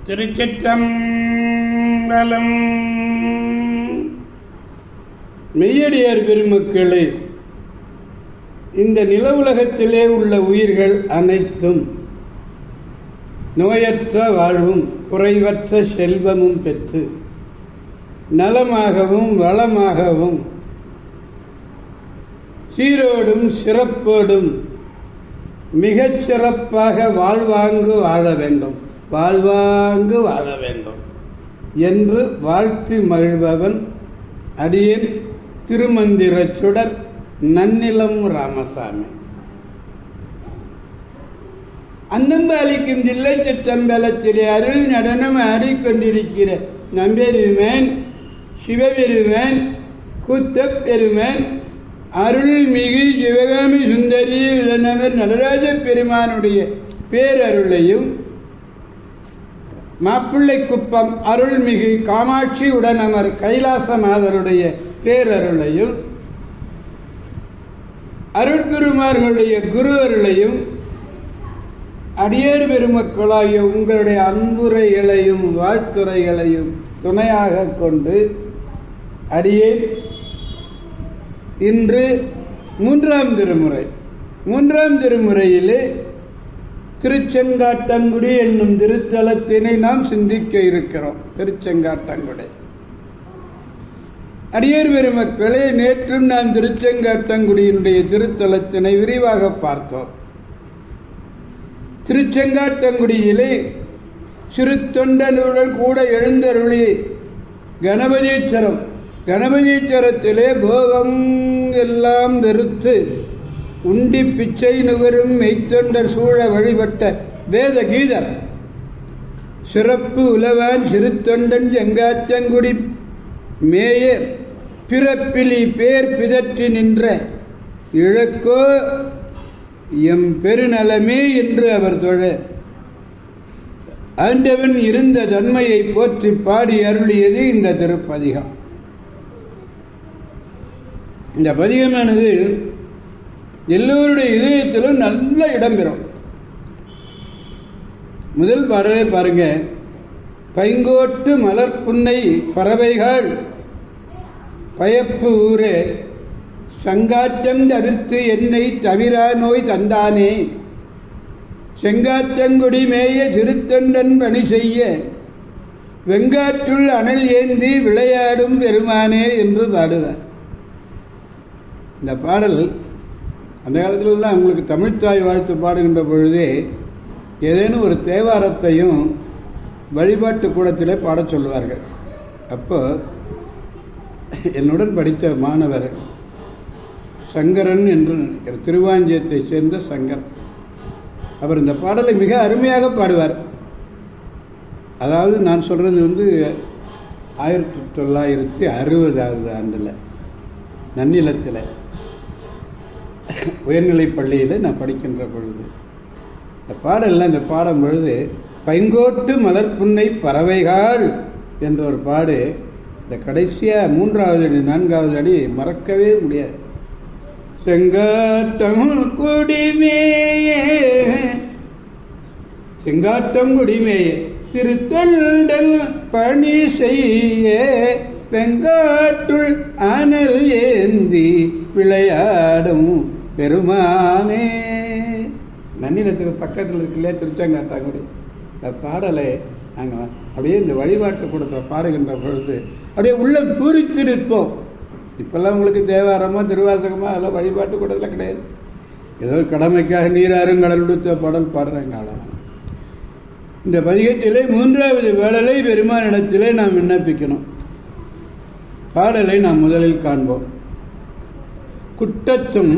திருச்சிற்றம்பலம். மெய்யடியார் பெருமக்களே, இந்த நில உலகத்திலே உள்ள உயிர்கள் அனைத்தும் நோயற்ற வாழ்வும் குறைவற்ற செல்வமும் பெற்று நலமாகவும் வளமாகவும் சீரோடும் சிறப்போடும் மிகச் சிறப்பாக வாழ்வாங்கு வாழ வேண்டும் என்று வாழ்த்தி மகிழ்பவன் அடியேன் திருமந்திர சுடர் நன்னிலம் ராமசாமி. அன்னம்பாலிக்கும் தில்லை சிற்றம்பலத்திலே அருள் நடனம் ஆடிக்கொண்டிருக்கிற நம்பெருமேன் சிவபெருமேன் கூத்தப்பெருமேன் அருள்மிகு சிவகாமி சுந்தரி விளநவர் நடராஜ பெருமானுடைய பேரருளையும் மாப்பிள்ளைக்குப்பம் அருள்மிகு காமாட்சி உடனமர் கைலாசநாதருடைய பேரருளையும் அருட்குருமார்களுடைய குரு அருளையும் அடியேர் பெருமக்களாகிய உங்களுடைய அன்புரைகளையும் வாழ்த்துரைகளையும் துணையாக கொண்டு அடியேன் இன்று மூன்றாம் திருமுறையிலே திருச்செங்காட்டங்குடி என்னும் திருத்தலத்தினை நாம் சிந்திக்க இருக்கிறோம். திருச்செங்காட்டங்குடி அடியேர் பெருமக்களே, நேற்றும் நாம் திருச்செங்காட்டங்குடியினுடைய திருத்தலத்தினை விரிவாக பார்த்தோம். திருச்செங்காட்டங்குடியிலே சிறு தொண்டனுடன் கூட எழுந்தருளி கணபதீச்சரத்திலே போகம் எல்லாம் வெறுத்து உண்டி பிச்சை நுகரும் மெய்த்தொண்டர் சூழ வழிபட்ட வேத கீதர் சிறப்பு உலவான் சிறு தொண்டன் செங்காட்டங்குடி மேய பிறப்பிலி பேர் பிதற்றி நின்ற இழக்கோ எம் பெருநலமே என்று அவர் தொழ ஆண்டவன் இருந்த தன்மையை போற்றி பாடி அருளியது இந்த திருப்பதிகம். இந்த பதிகமானது எல்லோருடைய இதயத்திலும் நல்ல இடம்பெறும். முதல் பாடலை பாருங்க. பைங்கோட்டு மலர்ப்புன்னை பறவைகள் பயப்பு ஊரே சங்காற்றம் தவிர்த்து என்னை தவிரா நோய் தந்தானே செங்காற்றங்குடி மேய திருத்தொண்டன் பணி செய்ய வெங்காற்றுள் அனல் ஏந்தி விளையாடும் பெருமானே என்று பாடுவார். இந்த பாடல் அந்த காலத்திலலாம் அவங்களுக்கு தமிழ்த்தாய் வாழ்த்து பாடுகின்ற பொழுதே ஏதேனும் ஒரு தேவாரத்தையும் வழிபாட்டு கூடத்திலே பாடச் சொல்லுவார்கள். அப்போ என்னுடன் படித்த மாணவர் சங்கரன் என்று திருவாஞ்சியத்தைச் சேர்ந்த சங்கர், அவர் இந்த பாடலை மிக அருமையாக பாடுவார். அதாவது நான் சொல்கிறது 1960 ஆண்டில் நன்னிலத்தில் உயர்நிலைப் பள்ளியில் நான் படிக்கின்ற பொழுது இந்த பாடலில் இந்த பாடும் பொழுது பைங்கோட்டு மலர்ப்புன்னை பறவைகள் என்ற ஒரு பாடு இந்த கடைசியாக 3வது அடி 4வது அடி மறக்கவே முடியாது. செங்காட்டம் குடிமேயே திருத்தொண்டன் பணி செய்ய வெங்காற்றுள் அனல் ஏந்தி விளையாடும் பெருமானே. நன்னிலத்துக்கு பக்கத்தில் இருக்குல்லையே திருச்செங்காட்டங்குடி. இந்த பாடலை நாங்கள் அப்படியே இந்த வழிபாட்டு கூடத்தில் பாடுகின்ற பொழுது அப்படியே உள்ள பூரித்திருப்போம். இப்போல்லாம் உங்களுக்கு தேவாரமோ திருவாசகமோ அதெல்லாம் வழிபாட்டு கூடத்தில் கிடையாது. ஏதோ கடமைக்காக நீராறும் கடல் உடுத்த பாடல் பாடுறாங்க. இந்த பதிகத்திலே 3வது பாடலை பெருமானிடத்திலே நாம் விண்ணப்பிக்கணும். பாடலை நாம் முதலில் காண்போம். குட்டத்தும்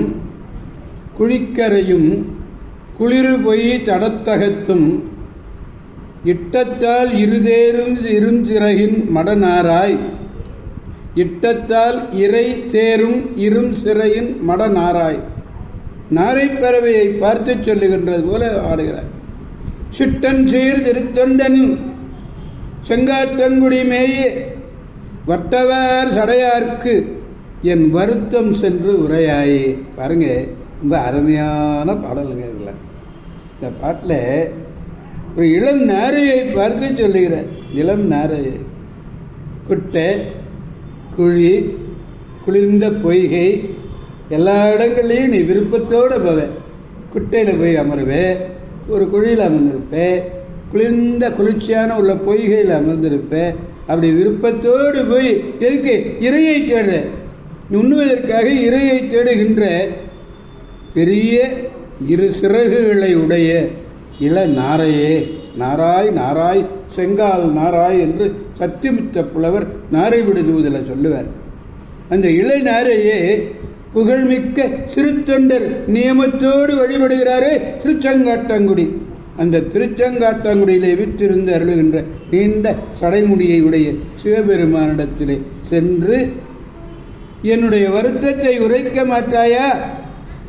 குழிக்கரையும் குளிர் பொய் தடத்தகத்தும் இட்டத்தால் இருதேரும் இருஞ்சிறகின் மடநாராய் இட்டத்தால் இறை தேரும் இரும் சிறையின் மடநாராய் நாரைப்பறவையை பார்த்து சொல்லுகின்றது போல ஆடுகிறார். சிட்டன் சீர் திருத்தொண்டன் செங்காட்டங்குடி மேயே வட்டவார் சடையார்க்கு என் வருத்தம் சென்று உரையாயே. பாருங்க, ரொம்ப அருமையான பாடலுங்க. இதில் இந்த பாட்டில் ஒரு இளம் நாரையை பார்த்து சொல்லுகிறார். இளம் நாரையை, குட்டை, குழி, குளிர்ந்த பொய்கை, எல்லா இடங்கள்லையும் நீ விருப்பத்தோடு போவ. குட்டையில் போய் அமருவே, ஒரு குழியில் அமர்ந்திருப்பேன், குளிர்ந்த குளிர்ச்சியான உள்ள பொய்கையில் அமர்ந்திருப்பேன். அப்படி விருப்பத்தோடு போய் எதுக்கு? இறையை தேட, உண்ணுவதற்காக இறையை தேடுகின்ற பெரிய இரு சிறகுகளை உடைய இள நாரையே, நாராய் நாராய் செங்கால் நாராய் என்று சத்தியமித்த புலவர் நாரை விடுதூதில் சொல்லுவார். அந்த இளை நாரையே புகழ்மிக்க சிறு தொண்டர் நியமத்தோடு வழிபடுகிறாரே திருச்செங்காட்டங்குடி. அந்த திருச்செங்காட்டங்குடியிலே விற்றிருந்து அருளுகின்ற நீண்ட சடைமுடியை உடைய சிவபெருமானிடத்திலே சென்று, என்னுடைய வருத்தத்தை உரைக்க மாட்டாயா,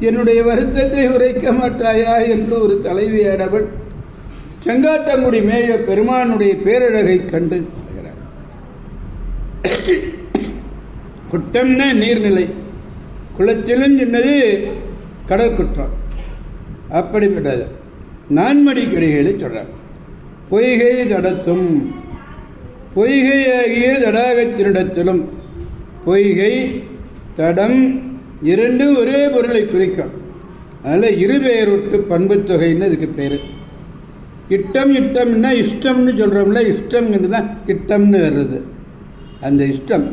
என்னுடைய வருத்தத்தை உரைக்க மாட்டாயா என்று ஒரு தலைவியானவள் செங்காட்டங்குடி மேய பெருமானுடைய பேரழகை கண்டு சொல்கிறார். குற்றம்னா நீர்நிலை, குளத்திலும் சின்னது கடல் குற்றம், அப்படிப்பட்டது. நான்மடி கடிகளை சொல்றார். பொய்கை தடத்தும், பொய்கையாகிய தடாகத்தினிடத்திலும், பொய்கை தடம் இரண்டும் ஒரே பொருளை குறிக்கும். அதில் இருபெயரொட்டு பண்பு தொகைன்னு அதுக்கு பேர். இட்டம், இட்டம்னா இஷ்டம்னு சொல்கிறோம்ல, இஷ்டம்னு தான் இட்டம்னு வர்றது. அந்த இஷ்டம்,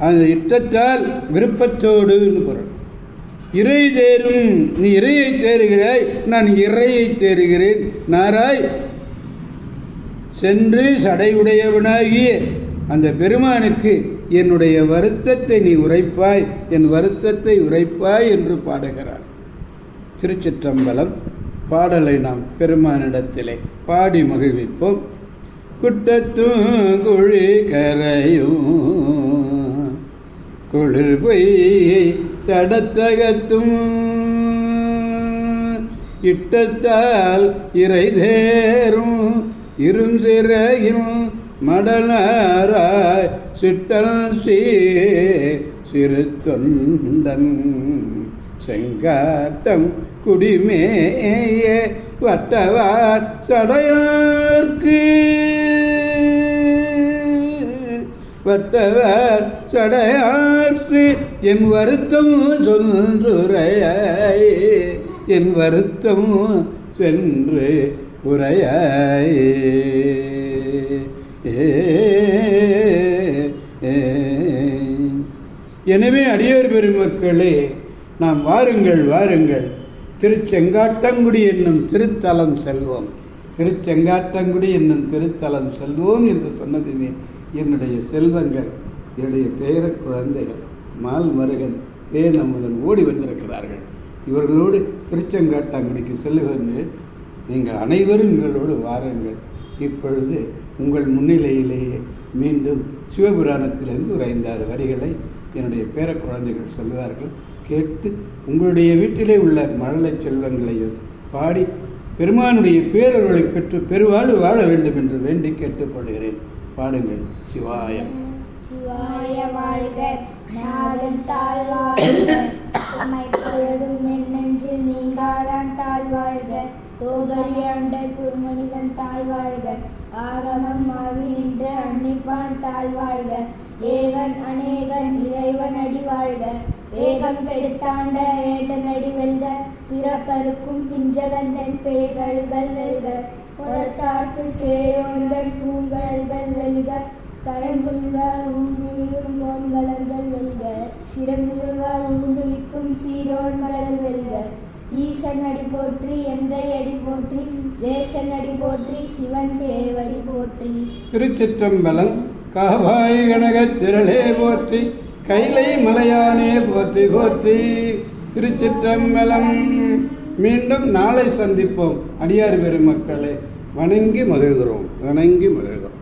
அந்த இஷ்டத்தால் விருப்பத்தோடுன்னு பொருள். இறை தேரும், நீ இறையை தேறுகிறாய், நான் இறையை தேறுகிறேன். நாராய் சென்று சடையுடையவனாகிய அந்த பெருமானுக்கு என்னுடைய வருத்தத்தை நீ உரைப்பாய், என் வருத்தத்தை உரைப்பாய் என்று பாடுகிறார். திருச்சிற்றம்பலம். பாடலை நாம் பெருமானிடத்திலே பாடி மகிழ்விப்போம். குட்டத்தும் குழி கரையும் குளிர் பொய்யை தடத்தகத்தும் இட்டத்தால் இறை தேரும் இருஞ்சிறையில் மடலாராய் சிட்டல் சிறு தொண்டன் செங்காட்டம் குடிமேய வட்டவார் சடையார்க்கு, வட்டவார் சடையார்க்கு என் வருத்தம் சொல்லுரையாய், என் வருத்தம் சென்று உரையாய். எனவே அடியார் பெருமக்களே, நாம் வாருங்கள் வாருங்கள், திருச்செங்காட்டங்குடி என்னும் திருத்தலம் செல்வோம், திருச்செங்காட்டங்குடி என்னும் திருத்தலம் செல்வோம் என்று சொன்னதுமே என்னுடைய செல்வங்கள், என்னுடைய பேர குழந்தைகள் மால் மருகன் தேன் அமுதன் ஓடி வந்திருக்கிறார்கள். இவர்களோடு திருச்செங்காட்டங்குடிக்கு செல்லுவது நீங்கள் அனைவரும் எங்களோடு வாருங்கள். இப்பொழுது உங்கள் முன்னிலையிலேயே மீண்டும் சிவபுராணத்திலிருந்து ஒரு 5-6 வரிகளை என்னுடைய பேர குழந்தைகள் சொல்லுவார்கள். கேட்டு உங்களுடைய வீட்டிலே உள்ள மழலை செல்வங்களையும் பாடி பெருமானுடைய பேரருளை பெற்று பெருவாழ்வு வாழ வேண்டும் என்று வேண்டி கேட்டுக்கொள்கிறேன். பாடுங்கள். சிவாயம். சிவாய வாழ்க, நாதன் தாழ்வாழ்க, பொழுதும் என் நெஞ்சில் நீங்காதான் தாழ்வாழ்க, தோகழியாண்ட குருமனிதன் தாழ்வாழ்க, ஆகமம் ஆகி நின்ற அன்னிப்பான் தாழ்வாழ்க, ஏகன் அநேகன் இறைவன் அடி வாழ்க, வேகம் கெடுத்தாண்ட வேண்டன் அடி வெல்க, பிறப்பருக்கும் பிஞ்சகந்தன் பேய்கள்கள் வெல்க, புறத்தார்க்கு சேயோந்தன் பூங்கழல்கள் வெல்க, கரங்குள்வார் ஊன்றுயிரும் கோன்கலர்கள் வெல்க, சிறங்குள்வார் ஊங்குவிக்கும் சீரோன் கடல் வெல்க, ஈசன் அடி போற்றி, எந்தை அடி போற்றி, தேசன் அடி போற்றி, சிவன் சேவடி போற்றி. திருச்சிற்றம்பலம். காவாய் கனகத் திரளே போற்றி, கைலை மலையானே போற்றி போற்றி. திருச்சிற்றம்பலம். மீண்டும் நாளை சந்திப்போம். அடியார் பெருமக்களை வணங்கி மகிழ்கிறோம், வணங்கி மகிழ்கிறோம்.